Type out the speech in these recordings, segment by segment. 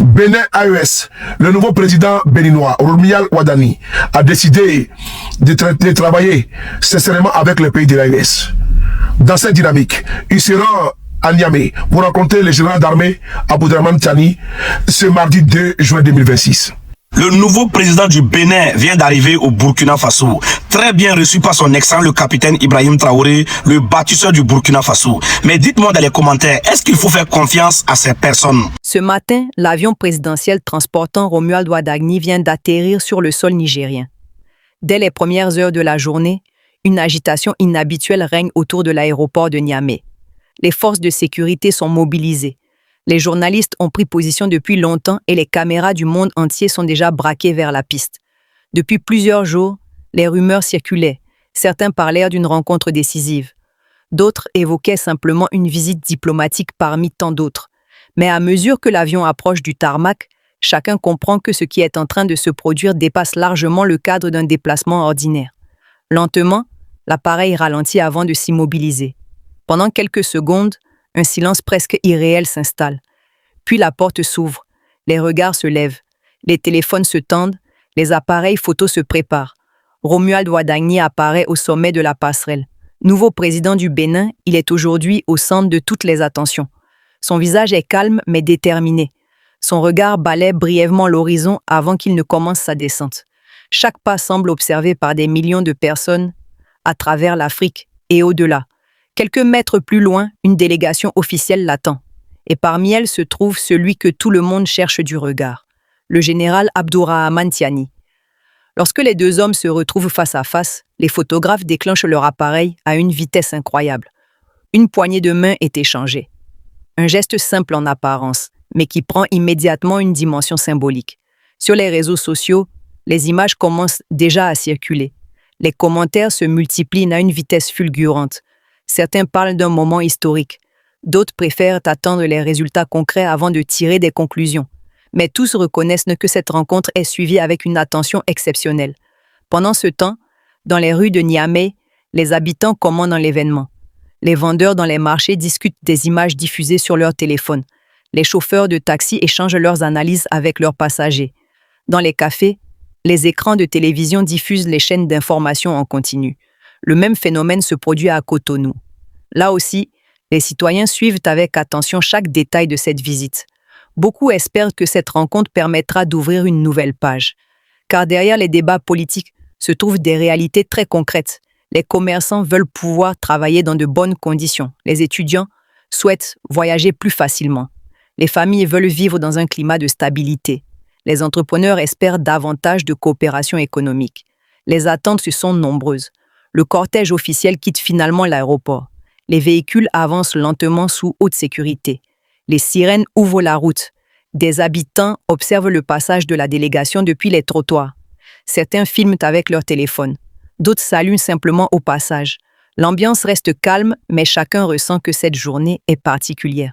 Bénin AES, le nouveau président béninois, Romuald Wadani, a décidé de travailler sincèrement avec le pays de l'AES. Dans cette dynamique, il sera à Niamey pour rencontrer le général d'armée Abdourahmane Tiani ce mardi 2 juin 2026. Le nouveau président du Bénin vient d'arriver au Burkina Faso. Très bien reçu par son excellent le capitaine Ibrahim Traoré, le bâtisseur du Burkina Faso. Mais dites-moi dans les commentaires, est-ce qu'il faut faire confiance à ces personnes? Ce matin, l'avion présidentiel transportant Romuald Wadani vient d'atterrir sur le sol nigérien. Dès les premières heures de la journée, une agitation inhabituelle règne autour de l'aéroport de Niamey. Les forces de sécurité sont mobilisées. Les journalistes ont pris position depuis longtemps et les caméras du monde entier sont déjà braquées vers la piste. Depuis plusieurs jours, les rumeurs circulaient. Certains parlèrent d'une rencontre décisive. D'autres évoquaient simplement une visite diplomatique parmi tant d'autres. Mais à mesure que l'avion approche du tarmac, chacun comprend que ce qui est en train de se produire dépasse largement le cadre d'un déplacement ordinaire. Lentement, l'appareil ralentit avant de s'immobiliser. Pendant quelques secondes, un silence presque irréel s'installe. Puis la porte s'ouvre, les regards se lèvent, les téléphones se tendent, les appareils photos se préparent. Romuald Wadani apparaît au sommet de la passerelle. Nouveau président du Bénin, il est aujourd'hui au centre de toutes les attentions. Son visage est calme mais déterminé. Son regard balaie brièvement l'horizon avant qu'il ne commence sa descente. Chaque pas semble observé par des millions de personnes à travers l'Afrique et au-delà. Quelques mètres plus loin, une délégation officielle l'attend. Et parmi elles se trouve celui que tout le monde cherche du regard, le général Abdourahmane Tiani. Lorsque les deux hommes se retrouvent face à face, les photographes déclenchent leur appareil à une vitesse incroyable. Une poignée de main est échangée. Un geste simple en apparence, mais qui prend immédiatement une dimension symbolique. Sur les réseaux sociaux, les images commencent déjà à circuler. Les commentaires se multiplient à une vitesse fulgurante. Certains parlent d'un moment historique. D'autres préfèrent attendre les résultats concrets avant de tirer des conclusions. Mais tous reconnaissent que cette rencontre est suivie avec une attention exceptionnelle. Pendant ce temps, dans les rues de Niamey, les habitants commandent l'événement. Les vendeurs dans les marchés discutent des images diffusées sur leur téléphone. Les chauffeurs de taxi échangent leurs analyses avec leurs passagers. Dans les cafés, les écrans de télévision diffusent les chaînes d'information en continu. Le même phénomène se produit à Cotonou. Là aussi, les citoyens suivent avec attention chaque détail de cette visite. Beaucoup espèrent que cette rencontre permettra d'ouvrir une nouvelle page. Car derrière les débats politiques se trouvent des réalités très concrètes. Les commerçants veulent pouvoir travailler dans de bonnes conditions. Les étudiants souhaitent voyager plus facilement. Les familles veulent vivre dans un climat de stabilité. Les entrepreneurs espèrent davantage de coopération économique. Les attentes se sont nombreuses. Le cortège officiel quitte finalement l'aéroport. Les véhicules avancent lentement sous haute sécurité. Les sirènes ouvrent la route. Des habitants observent le passage de la délégation depuis les trottoirs. Certains filment avec leur téléphone. D'autres saluent simplement au passage. L'ambiance reste calme, mais chacun ressent que cette journée est particulière.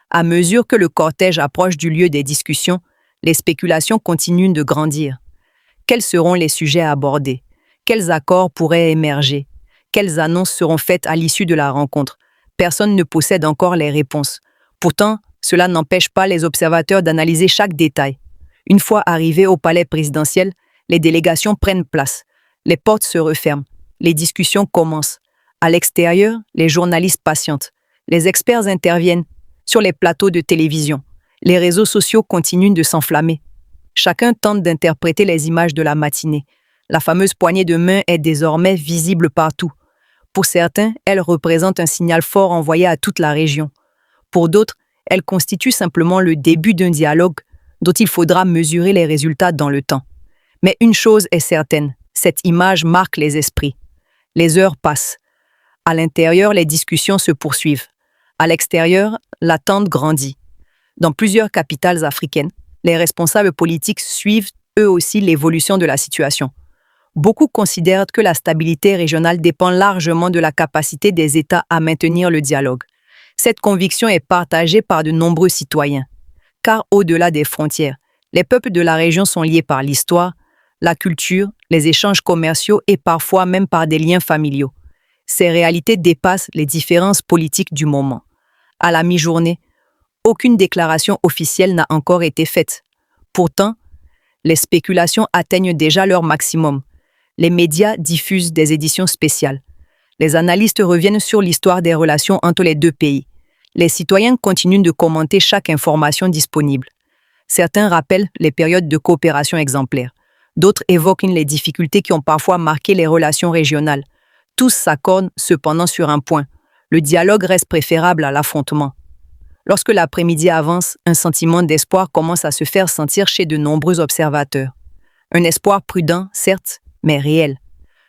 À mesure que le cortège approche du lieu des discussions, les spéculations continuent de grandir. Quels seront les sujets abordés? Quels accords pourraient émerger? Quelles annonces seront faites à l'issue de la rencontre? Personne ne possède encore les réponses. Pourtant, cela n'empêche pas les observateurs d'analyser chaque détail. Une fois arrivés au palais présidentiel, les délégations prennent place. Les portes se referment. Les discussions commencent. À l'extérieur, les journalistes patientent. Les experts interviennent sur les plateaux de télévision. Les réseaux sociaux continuent de s'enflammer. Chacun tente d'interpréter les images de la matinée. La fameuse poignée de main est désormais visible partout. Pour certains, elle représente un signal fort envoyé à toute la région. Pour d'autres, elle constitue simplement le début d'un dialogue dont il faudra mesurer les résultats dans le temps. Mais une chose est certaine, cette image marque les esprits. Les heures passent. À l'intérieur, les discussions se poursuivent. À l'extérieur, l'attente grandit. Dans plusieurs capitales africaines, les responsables politiques suivent eux aussi l'évolution de la situation. Beaucoup considèrent que la stabilité régionale dépend largement de la capacité des États à maintenir le dialogue. Cette conviction est partagée par de nombreux citoyens. Car au-delà des frontières, les peuples de la région sont liés par l'histoire, la culture, les échanges commerciaux et parfois même par des liens familiaux. Ces réalités dépassent les différences politiques du moment. À la mi-journée, aucune déclaration officielle n'a encore été faite. Pourtant, les spéculations atteignent déjà leur maximum. Les médias diffusent des éditions spéciales. Les analystes reviennent sur l'histoire des relations entre les deux pays. Les citoyens continuent de commenter chaque information disponible. Certains rappellent les périodes de coopération exemplaires. D'autres évoquent les difficultés qui ont parfois marqué les relations régionales. Tous s'accordent cependant sur un point. Le dialogue reste préférable à l'affrontement. Lorsque l'après-midi avance, un sentiment d'espoir commence à se faire sentir chez de nombreux observateurs. Un espoir prudent, certes, mais réel.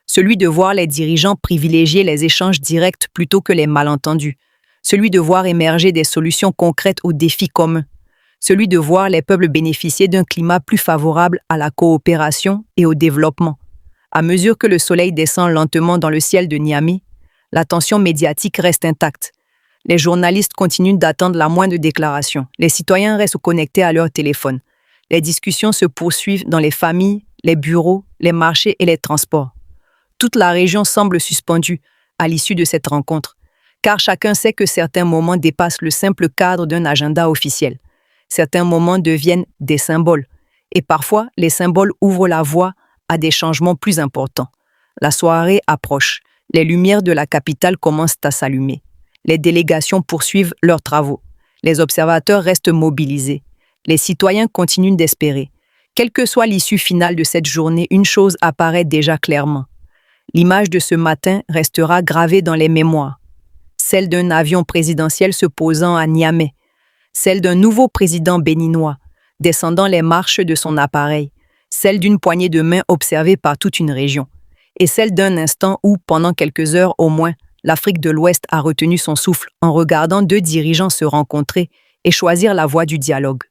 Celui de voir les dirigeants privilégier les échanges directs plutôt que les malentendus. Celui de voir émerger des solutions concrètes aux défis communs. Celui de voir les peuples bénéficier d'un climat plus favorable à la coopération et au développement. À mesure que le soleil descend lentement dans le ciel de Niamey, l'attention médiatique reste intacte. Les journalistes continuent d'attendre la moindre déclaration. Les citoyens restent connectés à leur téléphone. Les discussions se poursuivent dans les familles, les bureaux, les marchés et les transports. Toute la région semble suspendue à l'issue de cette rencontre, car chacun sait que certains moments dépassent le simple cadre d'un agenda officiel. Certains moments deviennent des symboles, et parfois les symboles ouvrent la voie à des changements plus importants. La soirée approche, les lumières de la capitale commencent à s'allumer. Les délégations poursuivent leurs travaux. Les observateurs restent mobilisés. Les citoyens continuent d'espérer. Quelle que soit l'issue finale de cette journée, une chose apparaît déjà clairement. L'image de ce matin restera gravée dans les mémoires. Celle d'un avion présidentiel se posant à Niamey. Celle d'un nouveau président béninois, descendant les marches de son appareil. Celle d'une poignée de main observée par toute une région. Et celle d'un instant où, pendant quelques heures au moins, l'Afrique de l'Ouest a retenu son souffle en regardant deux dirigeants se rencontrer et choisir la voie du dialogue.